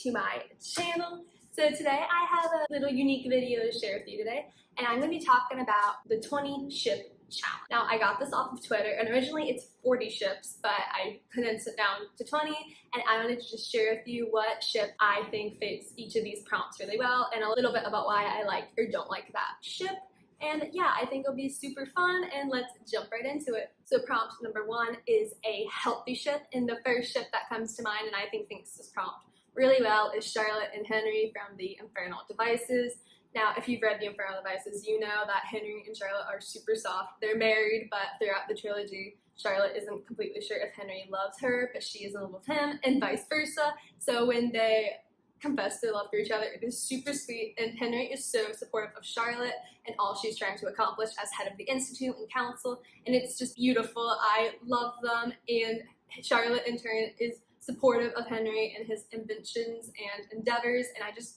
to my channel. So today I have a little unique video to share with you today, and I'm going to be talking about the 20 ship challenge. Now I got this off of Twitter, and originally it's 40 ships, but I condensed it down to 20, and I wanted to just share with you what ship I think fits each of these prompts really well, and a little bit about why I like or don't like that ship. And yeah, I think it'll be super fun, and let's jump right into it. So prompt number 1 is a healthy ship, and the first ship that comes to mind, and I think fits this prompt really well, is Charlotte and Henry from the Infernal Devices. Now, if you've read the Infernal Devices, you know that Henry and Charlotte are super soft. They're married, but throughout the trilogy, Charlotte isn't completely sure if Henry loves her, but she is in love with him, and vice versa. So when they confess their love for each other, it is super sweet, and Henry is so supportive of Charlotte and all she's trying to accomplish as head of the Institute and council, and it's just beautiful. I love them, and Charlotte in turn is supportive of Henry and his inventions and endeavors, and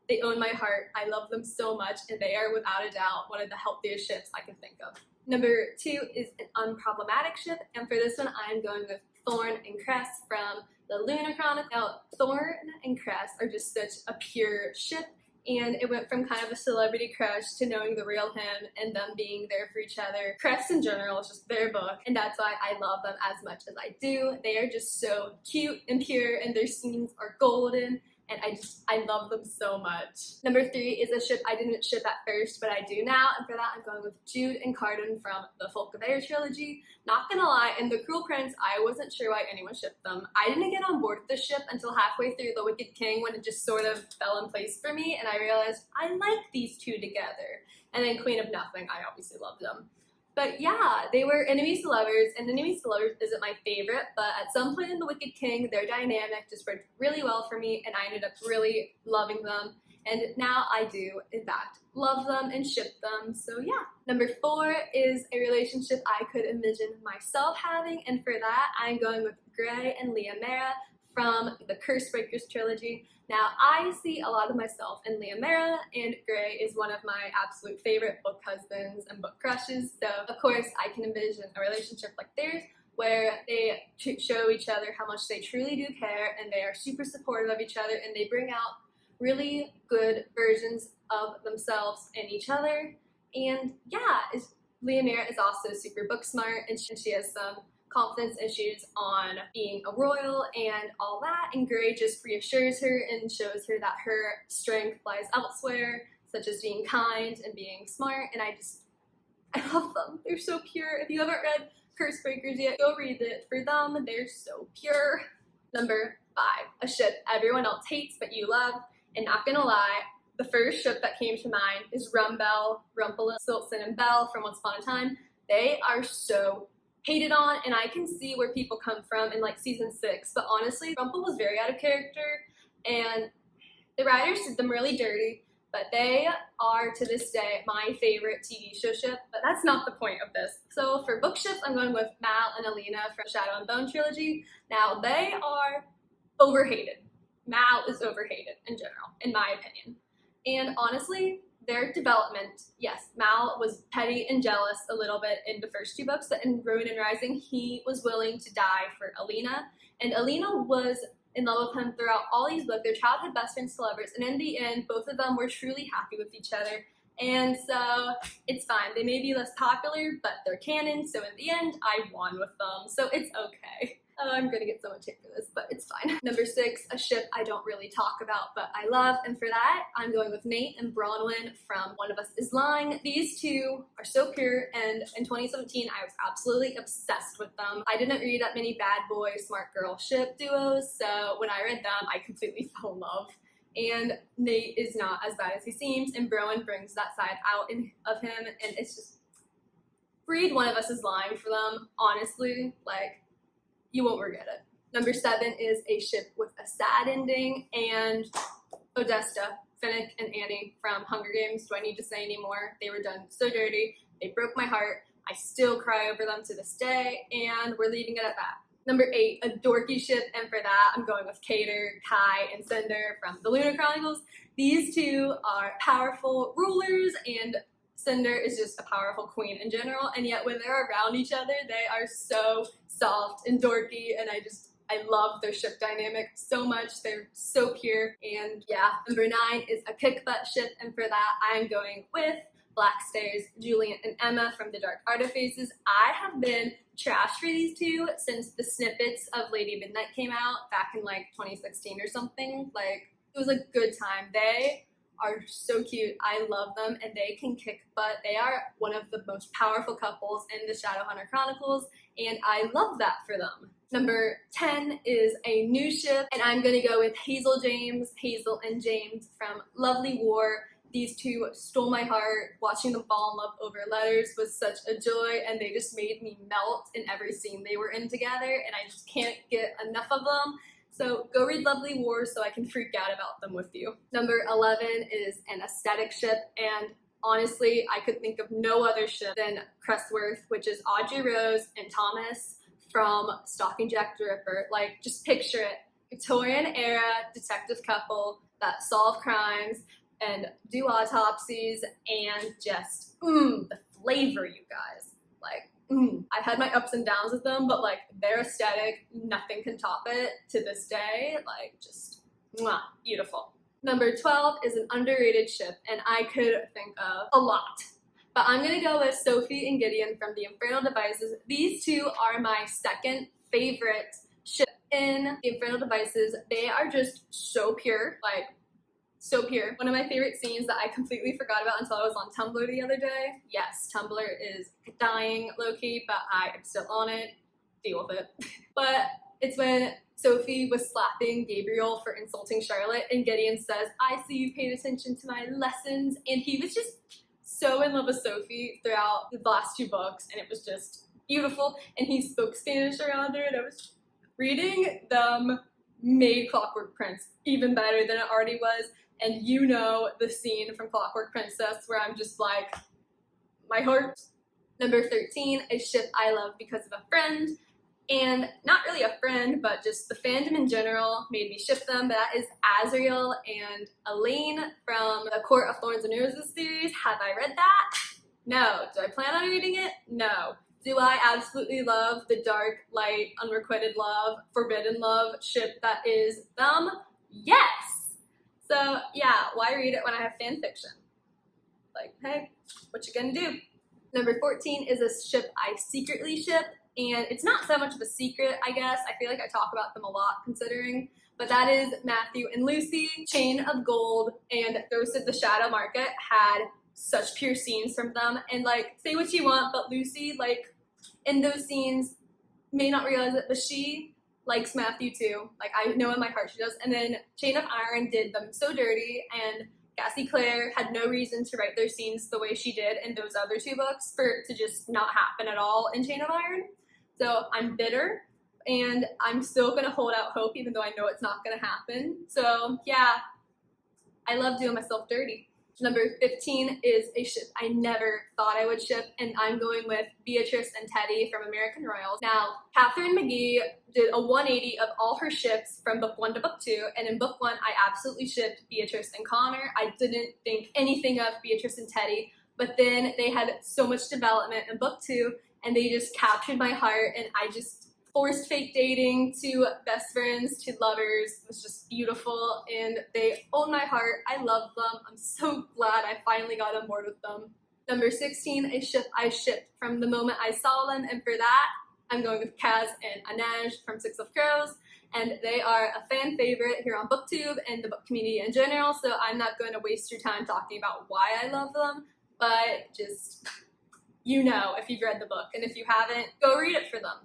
they own my heart. I love them so much, and they are without a doubt one of the healthiest ships I can think of. Number 2 is an unproblematic ship, and for this one I'm going with Thorn and Cress from the Lunar Chronicle. Now, Thorn and Cress are just such a pure ship, and it went from kind of a celebrity crush to knowing the real him and them being there for each other. Cress in general is just their book, and that's why I love them as much as I do. They are just so cute and pure, and their scenes are golden, and I love them so much. Number 3 is a ship I didn't ship at first, but I do now, and for that I'm going with Jude and Cardan from the Folk of Air trilogy. Not gonna lie, in The Cruel Prince, I wasn't sure why anyone shipped them. I didn't get on board with the ship until halfway through The Wicked King, when it just sort of fell in place for me, and I realized I like these two together. And then Queen of Nothing, I obviously loved them. But yeah, they were enemies to lovers, and enemies to lovers isn't my favorite, but at some point in The Wicked King, their dynamic just worked really well for me, and I ended up really loving them, and now I do, in fact, love them and ship them, so yeah. Number 4 is a relationship I could envision myself having, and for that, I'm going with Gray and Leah Mara from the Cursebreakers trilogy. Now, I see a lot of myself in Leah Mara, and Gray is one of my absolute favorite book husbands and book crushes, so of course I can envision a relationship like theirs, where they show each other how much they truly do care, and they are super supportive of each other, and they bring out really good versions of themselves and each other. And yeah, Leah Mara is also super book smart, and she has some confidence issues on being a royal and all that, and Gray just reassures her and shows her that her strength lies elsewhere, such as being kind and being smart, and I love them. They're so pure. If you haven't read Cursebreakers yet, go read it. For them, they're so pure. Number 5, a ship everyone else hates but you love, and not gonna lie, the first ship that came to mind is Rumpelstiltskin and Belle from Once Upon a Time. They are so hated on, and I can see where people come from in like season 6, but honestly, Rumpel was very out of character, and the writers did them really dirty, but they are to this day my favorite TV show ship, but that's not the point of this. So for book ships, I'm going with Mal and Alina from Shadow and Bone trilogy. Now, they are overhated. Mal is overhated in general, in my opinion, and honestly, their development, yes, Mal was petty and jealous a little bit in the first 2 books, but in Ruin and Rising, he was willing to die for Alina, and Alina was in love with him throughout all these books. Their childhood best friends to lovers, and in the end, both of them were truly happy with each other, and so it's fine. They may be less popular, but they're canon, so in the end, I won with them, so it's okay. I'm gonna get so much hate for this, but it's fine. Number 6, a ship I don't really talk about, but I love, and for that, I'm going with Nate and Bronwyn from One of Us is Lying. These two are so pure, and in 2017, I was absolutely obsessed with them. I didn't read that many bad boy, smart girl ship duos, so when I read them, I completely fell in love. And Nate is not as bad as he seems, and Bronwyn brings that side out of him, and it's just, read One of Us is Lying for them, honestly, like, you won't regret it. Number 7 is a ship with a sad ending, and Odessa, Finnick, and Annie from Hunger Games. Do I need to say any more? They were done so dirty. They broke my heart. I still cry over them to this day, and we're leaving it at that. Number 8, a dorky ship, and for that, I'm going with Cater, Kai, and Cinder from the Lunar Chronicles. These two are powerful rulers, and Cinder is just a powerful queen in general, and yet when they're around each other, they are so soft and dorky, and I love their ship dynamic so much. They're so pure. And yeah, number 9 is a kickbutt ship, and for that I'm going with Blackstairs, Julian and Emma from the Dark Artifaces. I have been trash for these two since the snippets of Lady Midnight came out back in like 2016 or something. Like, it was a good time. They are so cute. I love them, and they can kick butt. They are one of the most powerful couples in the Shadowhunter Chronicles, and I love that for them. Number 10 is a new ship, and I'm gonna go with Hazel and James from Lovely War. These two stole my heart. Watching them fall in love over letters was such a joy, and they just made me melt in every scene they were in together, and I just can't get enough of them. So go read Lovely War so I can freak out about them with you. Number 11 is an aesthetic ship, and honestly, I could think of no other ship than Crestworth, which is Audrey Rose and Thomas from Stalking Jack the Ripper. Like, just picture it. Victorian era detective couple that solve crimes and do autopsies, and just, the flavor, you guys. Like, I've had my ups and downs with them, but like, their aesthetic, nothing can top it to this day. Like, just, beautiful. Number 12 is an underrated ship, and I could think of a lot. But I'm gonna go with Sophie and Gideon from the Infernal Devices. These two are my second favorite ship in the Infernal Devices. They are just so pure, like, so pure. One of my favorite scenes that I completely forgot about until I was on Tumblr the other day. Yes, Tumblr is dying low-key, but I am still on it. Deal with it. But it's when Sophie was slapping Gabriel for insulting Charlotte, and Gideon says, "I see you paid attention to my lessons," and he was just so in love with Sophie throughout the last 2 books, and it was just beautiful, and he spoke Spanish around her, and I was reading them made Clockwork Prince even better than it already was. And you know the scene from Clockwork Princess where I'm just like, my heart. Number 13, a ship I love because of a friend. And not really a friend, but just the fandom in general made me ship them. That is Azriel and Elaine from the Court of Thorns and Roses series. Have I read that? No. Do I plan on reading it? No. Do I absolutely love the dark, light, unrequited love, forbidden love ship that is them? Yes! So yeah, why read it when I have fan fiction? Like, hey, what you gonna do? Number 14 is a ship I secretly ship, and it's not so much of a secret, I guess. I feel like I talk about them a lot considering, but that is Matthew and Lucy. Chain of Gold and Ghost of the Shadow Market had such pure scenes from them, and like, say what you want, but Lucy, like, in those scenes, may not realize it, but she likes Matthew too. Like, I know in my heart she does. And then Chain of Iron did them so dirty, and Cassie Clare had no reason to write their scenes the way she did in those other 2 books for it to just not happen at all in Chain of Iron. So I'm bitter, and I'm still gonna hold out hope even though I know it's not gonna happen. So yeah, I love doing myself dirty. Number 15 is a ship I never thought I would ship, and I'm going with Beatrice and Teddy from American Royals. Now, Catherine McGee did a 180 of all her ships from book 1 to book 2, and in book 1, I absolutely shipped Beatrice and Connor. I didn't think anything of Beatrice and Teddy, but then they had so much development in book 2, and they just captured my heart, and I just forced fake dating to best friends to lovers. It was just beautiful, and they own my heart. I love them. I'm so glad I finally got on board with them. Number 16, a ship I shipped from the moment I saw them, and for that, I'm going with Kaz and Inej from Six of Crows, and they are a fan favorite here on BookTube and the book community in general, so I'm not going to waste your time talking about why I love them, but just, you know, if you've read the book, and if you haven't, go read it for them.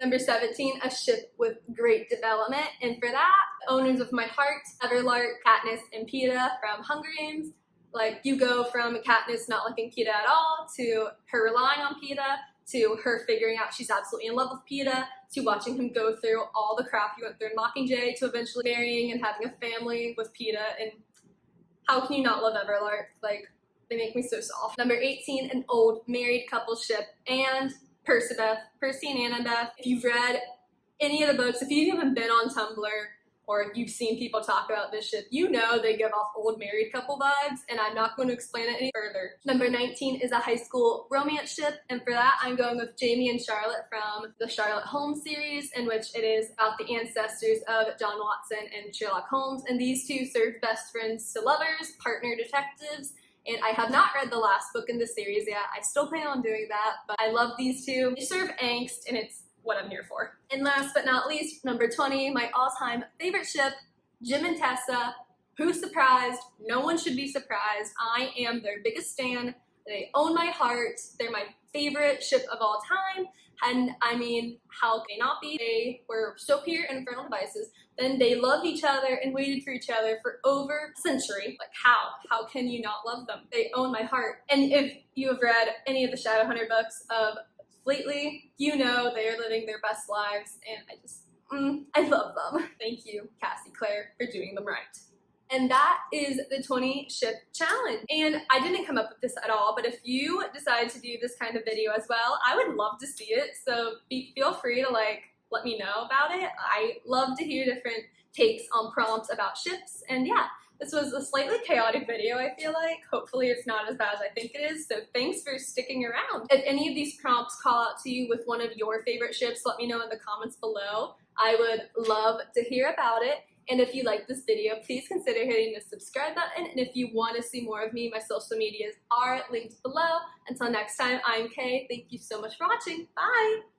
Number 17, a ship with great development, and for that, owners of my heart, Everlark, Katniss, and Peeta from Hunger Games. Like, you go from Katniss not liking Peeta at all, to her relying on Peeta, to her figuring out she's absolutely in love with Peeta, to watching him go through all the crap he went through in Mockingjay, to eventually marrying and having a family with Peeta, and how can you not love Everlark? Like, they make me so soft. Number 18, an old married couple ship, and Percy and Annabeth. If you've read any of the books, if you've even been on Tumblr, or you've seen people talk about this ship, you know they give off old married couple vibes, and I'm not going to explain it any further. Number 19 is a high school romance ship, and for that I'm going with Jamie and Charlotte from the Sherlock Holmes series, in which it is about the ancestors of John Watson and Sherlock Holmes, and these two serve best friends to lovers, partner detectives, and I have not read the last book in the series yet. I still plan on doing that, but I love these two. They serve angst, and it's what I'm here for. And last but not least, number 20, my all-time favorite ship, Jim and Tessa. Who's surprised? No one should be surprised. I am their biggest stan. They own my heart. They're my favorite ship of all time. And I mean, how can they not be? They were so pure infernal devices. Then they loved each other and waited for each other for over a century. Like how? How can you not love them? They own my heart. And if you have read any of the Shadowhunter books of lately, you know they are living their best lives, and I love them. Thank you, Cassie Claire, for doing them right. And that is the 20 ship challenge. And I didn't come up with this at all, but if you decide to do this kind of video as well, I would love to see it. So feel free to let me know about it. I love to hear different takes on prompts about ships. And yeah, this was a slightly chaotic video, I feel like. Hopefully it's not as bad as I think it is, so thanks for sticking around. If any of these prompts call out to you with one of your favorite ships, let me know in the comments below. I would love to hear about it. And if you like this video, please consider hitting the subscribe button. And if you want to see more of me, my social medias are linked below. Until next time, I'm Kay. Thank you so much for watching. Bye!